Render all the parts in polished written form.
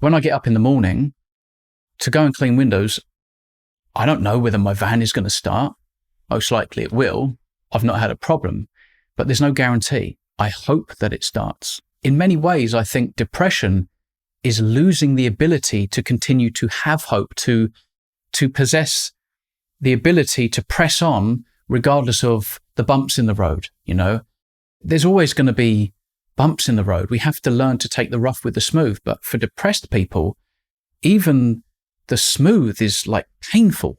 when I get up in the morning to go and clean windows, I don't know whether my van is going to start. Most likely it will. I've not had a problem, but there's no guarantee. I hope that it starts. In many ways, I think depression is losing the ability to continue to have hope, to possess the ability to press on regardless of the bumps in the road. There's always going to be bumps in the road. We have to learn to take the rough with the smooth. But for depressed people, even the smooth is like painful.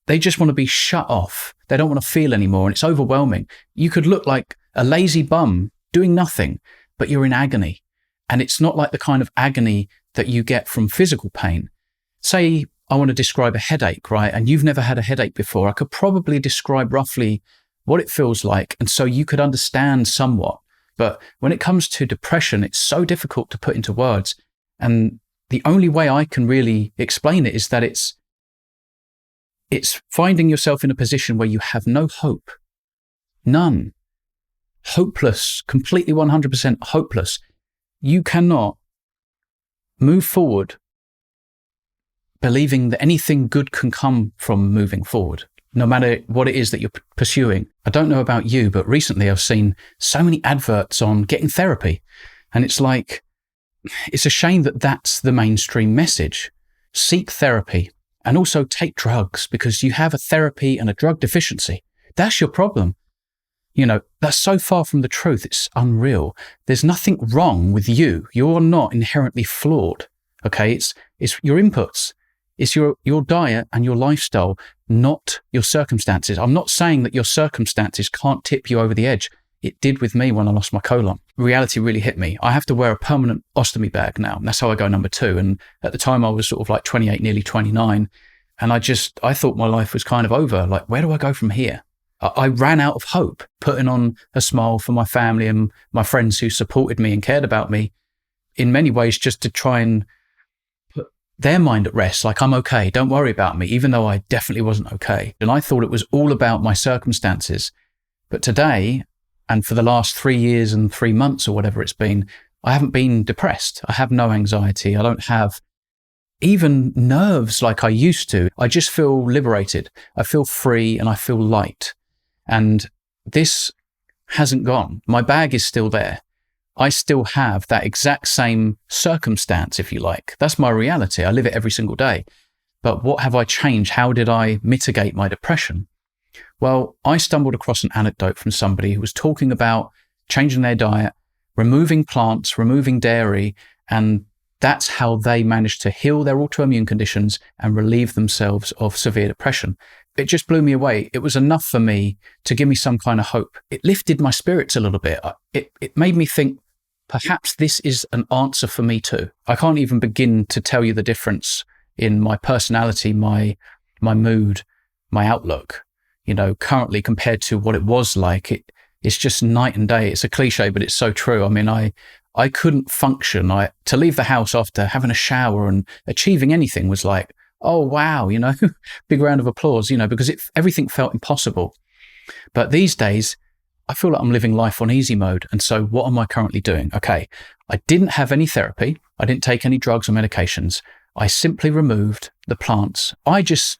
They just want to be shut off. They don't want to feel anymore. And it's overwhelming. You could look like a lazy bum doing nothing, but you're in agony. And it's not like the kind of agony that you get from physical pain. Say I want to describe a headache, right? And you've never had a headache before. I could probably describe roughly what it feels like. And so you could understand somewhat. But when it comes to depression, it's so difficult to put into words. And the only way I can really explain it is that it's finding yourself in a position where you have no hope. None. Hopeless. Completely 100% hopeless. You cannot move forward believing that anything good can come from moving forward, no matter what it is that you're pursuing. I don't know about you, but recently I've seen so many adverts on getting therapy. And it's like, it's a shame that that's the mainstream message. Seek therapy and also take drugs because you have a therapy and a drug deficiency. That's your problem. That's so far from the truth. It's unreal. There's nothing wrong with you. You're not inherently flawed. Okay. It's your inputs. It's your diet and your lifestyle, not your circumstances. I'm not saying that your circumstances can't tip you over the edge. It did with me when I lost my colon. Reality really hit me. I have to wear a permanent ostomy bag now. And that's how I go number 2. And at the time I was sort of like 28, nearly 29. And I thought my life was kind of over. Like, where do I go from here? I ran out of hope, putting on a smile for my family and my friends who supported me and cared about me in many ways, just to try and put their mind at rest. Like, I'm okay. Don't worry about me, even though I definitely wasn't okay. And I thought it was all about my circumstances. But today, and for the last 3 years and 3 months or whatever it's been, I haven't been depressed. I have no anxiety. I don't have even nerves like I used to. I just feel liberated. I feel free and I feel light. And this hasn't gone. My bag is still there. I still have that exact same circumstance, if you like. That's my reality. I live it every single day. But what have I changed? How did I mitigate my depression? Well, I stumbled across an anecdote from somebody who was talking about changing their diet, removing plants, removing dairy, and that's how they managed to heal their autoimmune conditions and relieve themselves of severe depression. It just blew me away. It was enough for me to give me some kind of hope. It lifted my spirits a little bit. It made me think, perhaps this is an answer for me too. I can't even begin to tell you the difference in my personality, my mood, my outlook, currently compared to what it was like. It's just night and day. It's a cliche, but it's so true. I mean, I couldn't function. To leave the house after having a shower and achieving anything was like, oh, wow, big round of applause, because everything felt impossible. But these days, I feel like I'm living life on easy mode. And so what am I currently doing? Okay, I didn't have any therapy. I didn't take any drugs or medications. I simply removed the plants. I just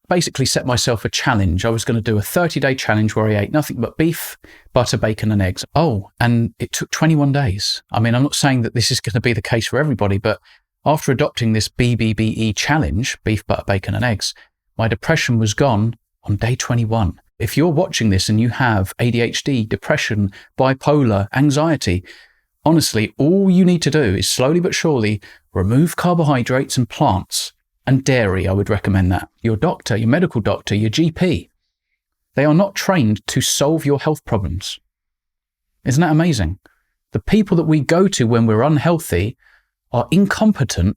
basically set myself a challenge. I was going to do a 30-day challenge where I ate nothing but beef, butter, bacon, and eggs. Oh, and it took 21 days. I mean, I'm not saying that this is going to be the case for everybody, but after adopting this BBBE challenge, beef, butter, bacon, and eggs, my depression was gone on day 21. If you're watching this and you have ADHD, depression, bipolar, anxiety, honestly, all you need to do is slowly but surely remove carbohydrates and plants and dairy. I would recommend that. Your doctor, your medical doctor, your GP, they are not trained to solve your health problems. Isn't that amazing? The people that we go to when we're unhealthy are incompetent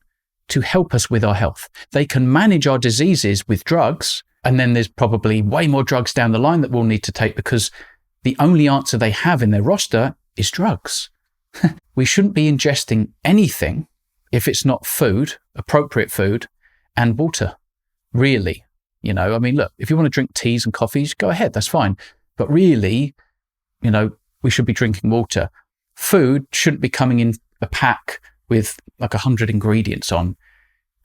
to help us with our health. They can manage our diseases with drugs, and then there's probably way more drugs down the line that we'll need to take because the only answer they have in their roster is drugs. We shouldn't be ingesting anything if it's not food, appropriate food, and water, really. I mean, look, if you want to drink teas and coffees, go ahead, that's fine. But really, we should be drinking water. Food shouldn't be coming in a pack with like 100 ingredients on.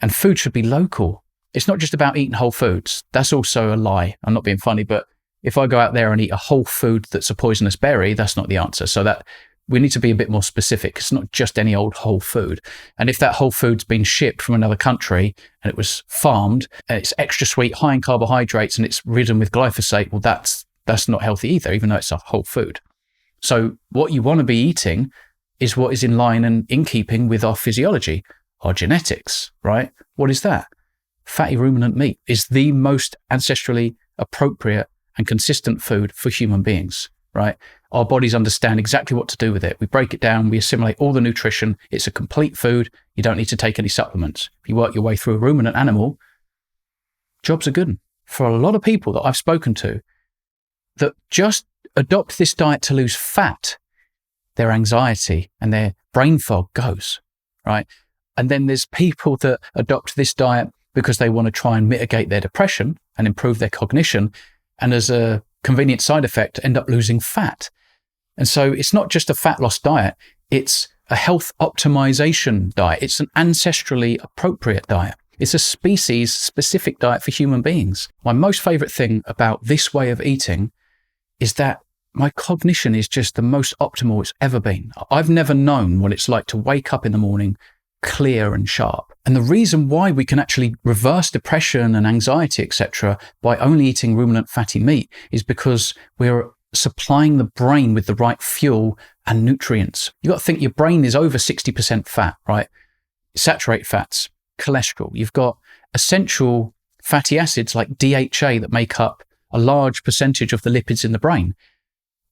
And food should be local. It's not just about eating whole foods. That's also a lie. I'm not being funny, but if I go out there and eat a whole food that's a poisonous berry, that's not the answer. So that we need to be a bit more specific. It's not just any old whole food. And if that whole food's been shipped from another country and it was farmed and it's extra sweet, high in carbohydrates, and it's ridden with glyphosate, well, that's not healthy either, even though it's a whole food. So what you want to be eating is what is in line and in keeping with our physiology, our genetics, right? What is that? Fatty ruminant meat is the most ancestrally appropriate and consistent food for human beings, right? Our bodies understand exactly what to do with it. We break it down, we assimilate all the nutrition. It's a complete food. You don't need to take any supplements. If you work your way through a ruminant animal, jobs are good. For a lot of people that I've spoken to that just adopt this diet to lose fat, their anxiety and their brain fog goes, right? And then there's people that adopt this diet because they want to try and mitigate their depression and improve their cognition. And as a convenient side effect, end up losing fat. And so it's not just a fat loss diet, it's a health optimization diet. It's an ancestrally appropriate diet. It's a species specific diet for human beings. My most favorite thing about this way of eating is that my cognition is just the most optimal it's ever been. I've never known what it's like to wake up in the morning clear and sharp. And the reason why we can actually reverse depression and anxiety, etc., by only eating ruminant fatty meat is because we're supplying the brain with the right fuel and nutrients. You got to think your brain is over 60% fat, right? Saturated fats, cholesterol. You've got essential fatty acids like DHA that make up a large percentage of the lipids in the brain.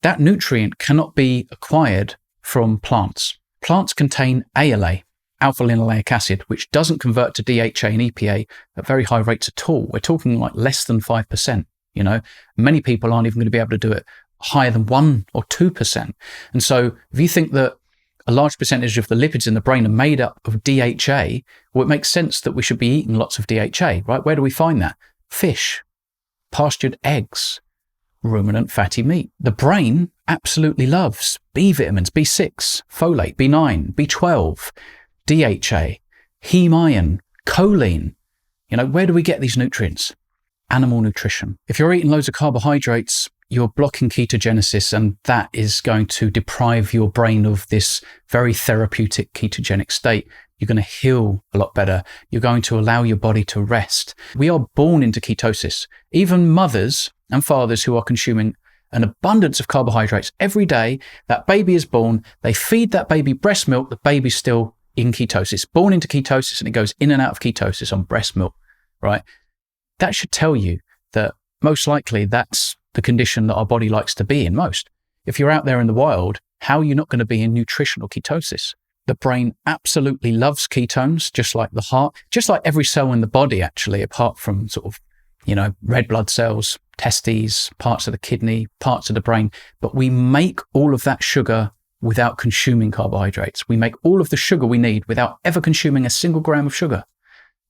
That nutrient cannot be acquired from plants. Plants contain ALA, alpha-linoleic acid, which doesn't convert to DHA and EPA at very high rates at all. We're talking like less than 5%, you know. Many people aren't even going to be able to do it higher than 1 or 2%. And so if you think that a large percentage of the lipids in the brain are made up of DHA, well, it makes sense that we should be eating lots of DHA, right? Where do we find that? Fish, pastured eggs, ruminant fatty meat. The brain absolutely loves B vitamins, B6, folate, B9, B12, DHA, heme iron, choline. You know, where do we get these nutrients? Animal nutrition. If you're eating loads of carbohydrates, you're blocking ketogenesis, and that is going to deprive your brain of this very therapeutic ketogenic state. You're going to heal a lot better. You're going to allow your body to rest. We are born into ketosis. Even mothers and fathers who are consuming an abundance of carbohydrates every day, that baby is born, they feed that baby breast milk, the baby's still in ketosis, born into ketosis, and it goes in and out of ketosis on breast milk, right? That should tell you that most likely that's the condition that our body likes to be in most. If you're out there in the wild, how are you not going to be in nutritional ketosis? The brain absolutely loves ketones, just like the heart, just like every cell in the body, actually, apart from sort of, you know, red blood cells, testes, parts of the kidney, parts of the brain. But we make all of that sugar without consuming carbohydrates. We make all of the sugar we need without ever consuming a single gram of sugar.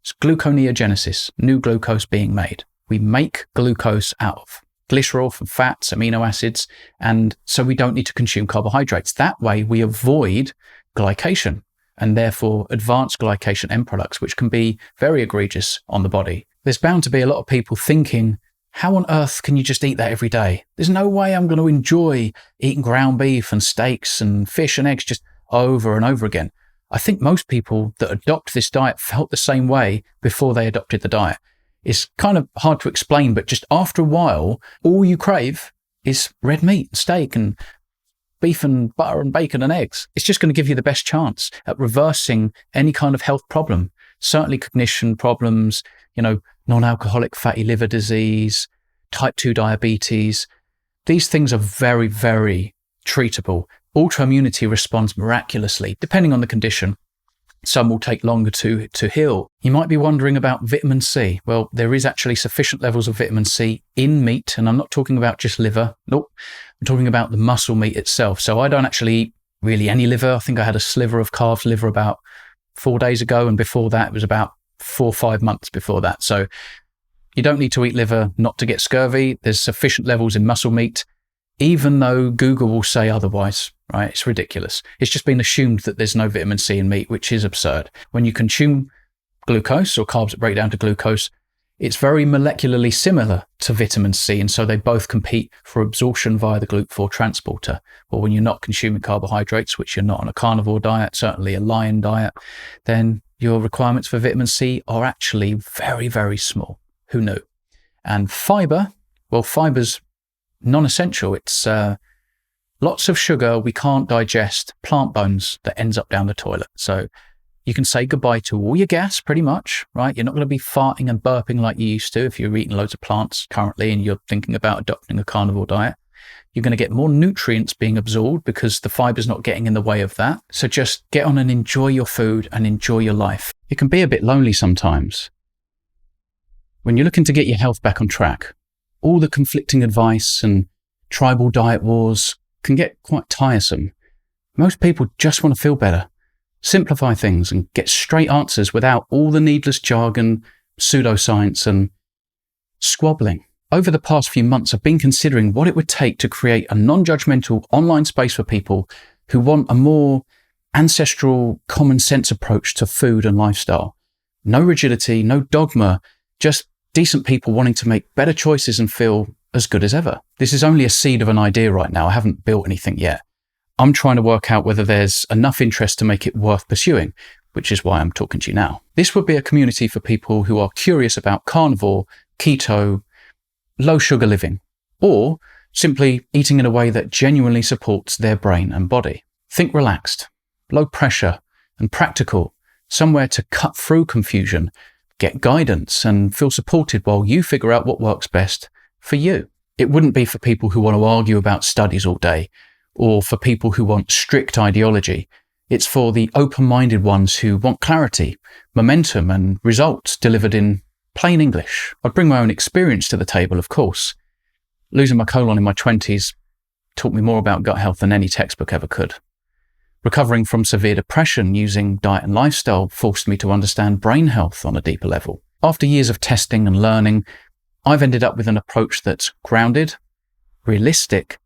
It's gluconeogenesis, new glucose being made. We make glucose out of glycerol from fats, amino acids, and so we don't need to consume carbohydrates. That way we avoid glycation and therefore advanced glycation end products, which can be very egregious on the body. There's bound to be a lot of people thinking, how on earth can you just eat that every day? There's no way I'm going to enjoy eating ground beef and steaks and fish and eggs just over and over again. I think most people that adopt this diet felt the same way before they adopted the diet. It's kind of hard to explain, but just after a while, all you crave is red meat, steak and beef and butter and bacon and eggs. It's just going to give you the best chance at reversing any kind of health problem. Certainly cognition problems, you know, non-alcoholic fatty liver disease, type 2 diabetes. These things are very, very treatable. Autoimmunity responds miraculously, depending on the condition. Some will take longer to heal. You might be wondering about vitamin C. Well, there is actually sufficient levels of vitamin C in meat, and I'm not talking about just liver. Nope. I'm talking about the muscle meat itself. So I don't actually eat really any liver. I think I had a sliver of calf's liver about 4 days ago, and before that it was about 4 or 5 months before that. So you don't need to eat liver not to get scurvy. There's sufficient levels in muscle meat. even though Google will say otherwise, right? It's ridiculous. It's just been assumed that there's no vitamin C in meat, which is absurd. When you consume glucose or carbs that break down to glucose, it's very molecularly similar to vitamin C, and so they both compete for absorption via the GLUT4 transporter. Or when you're not consuming carbohydrates, which you're not on a carnivore diet, certainly a lion diet, then your requirements for vitamin C are actually very, very small. Who knew? And fiber, well, fiber's non-essential. It's lots of sugar we can't digest, plant bones that ends up down the toilet. So you can say goodbye to all your gas pretty much, right? You're not going to be farting and burping like you used to if you're eating loads of plants currently and you're thinking about adopting a carnivore diet. You're going to get more nutrients being absorbed because the fiber's not getting in the way of that. So just get on and enjoy your food and enjoy your life. It can be a bit lonely sometimes. When you're looking to get your health back on track, all the conflicting advice and tribal diet wars can get quite tiresome. Most people just want to feel better, simplify things and get straight answers without all the needless jargon, pseudoscience and squabbling. Over the past few months, I've been considering what it would take to create a non-judgmental online space for people who want a more ancestral, common sense approach to food and lifestyle. No rigidity, no dogma, just decent people wanting to make better choices and feel as good as ever. This is only a seed of an idea right now. I haven't built anything yet. I'm trying to work out whether there's enough interest to make it worth pursuing, which is why I'm talking to you now. This would be a community for people who are curious about carnivore, keto, low sugar living, or simply eating in a way that genuinely supports their brain and body. Think relaxed, low pressure and practical, somewhere to cut through confusion, get guidance and feel supported while you figure out what works best for you. It wouldn't be for people who want to argue about studies all day or for people who want strict ideology. It's for the open-minded ones who want clarity, momentum and results delivered in plain English. I'd bring my own experience to the table, of course. Losing my colon in my 20s taught me more about gut health than any textbook ever could. Recovering from severe depression using diet and lifestyle forced me to understand brain health on a deeper level. After years of testing and learning, I've ended up with an approach that's grounded, realistic,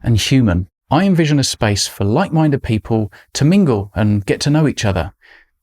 and human. I envision a space for like-minded people to mingle and get to know each other.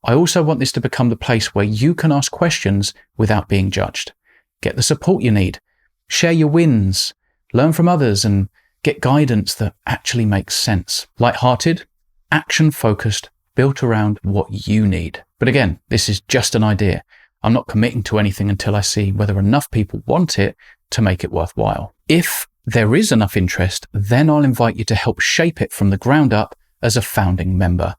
I also want this to become the place where you can ask questions without being judged. Get the support you need, share your wins, learn from others, and get guidance that actually makes sense. Light-hearted, action-focused, built around what you need. But again, this is just an idea. I'm not committing to anything until I see whether enough people want it to make it worthwhile. If there is enough interest, then I'll invite you to help shape it from the ground up as a founding member.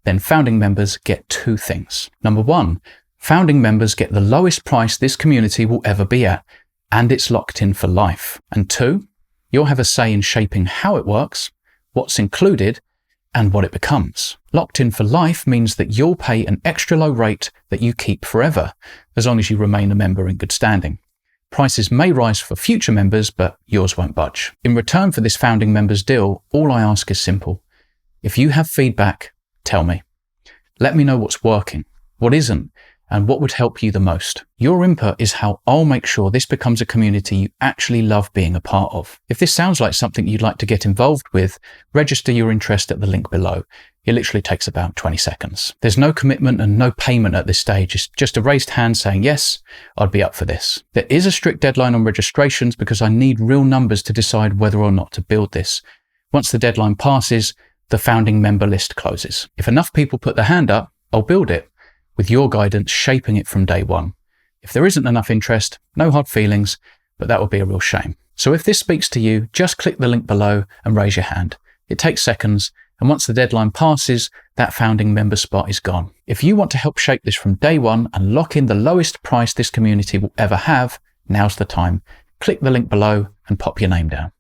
Then founding members get two things. Number one, founding members get the lowest price this community will ever be at, and it's locked in for life. And two, you'll have a say in shaping how it works, what's included, and what it becomes. Locked in for life means that you'll pay an extra low rate that you keep forever, as long as you remain a member in good standing. Prices may rise for future members, but yours won't budge. In return for this founding members deal, all I ask is simple. If you have feedback, tell me. Let me know what's working, what isn't, and what would help you the most. Your input is how I'll make sure this becomes a community you actually love being a part of. If this sounds like something you'd like to get involved with, register your interest at the link below. It literally takes about 20 seconds. There's no commitment and no payment at this stage. It's just a raised hand saying, yes, I'd be up for this. There is a strict deadline on registrations because I need real numbers to decide whether or not to build this. Once the deadline passes, the founding member list closes. If enough people put their hand up, I'll build it, with your guidance shaping it from day one. If there isn't enough interest, no hard feelings, but that would be a real shame. So if this speaks to you, just click the link below and raise your hand. It takes seconds, and once the deadline passes, that founding member spot is gone. If you want to help shape this from day one and lock in the lowest price this community will ever have, now's the time. Click the link below and pop your name down.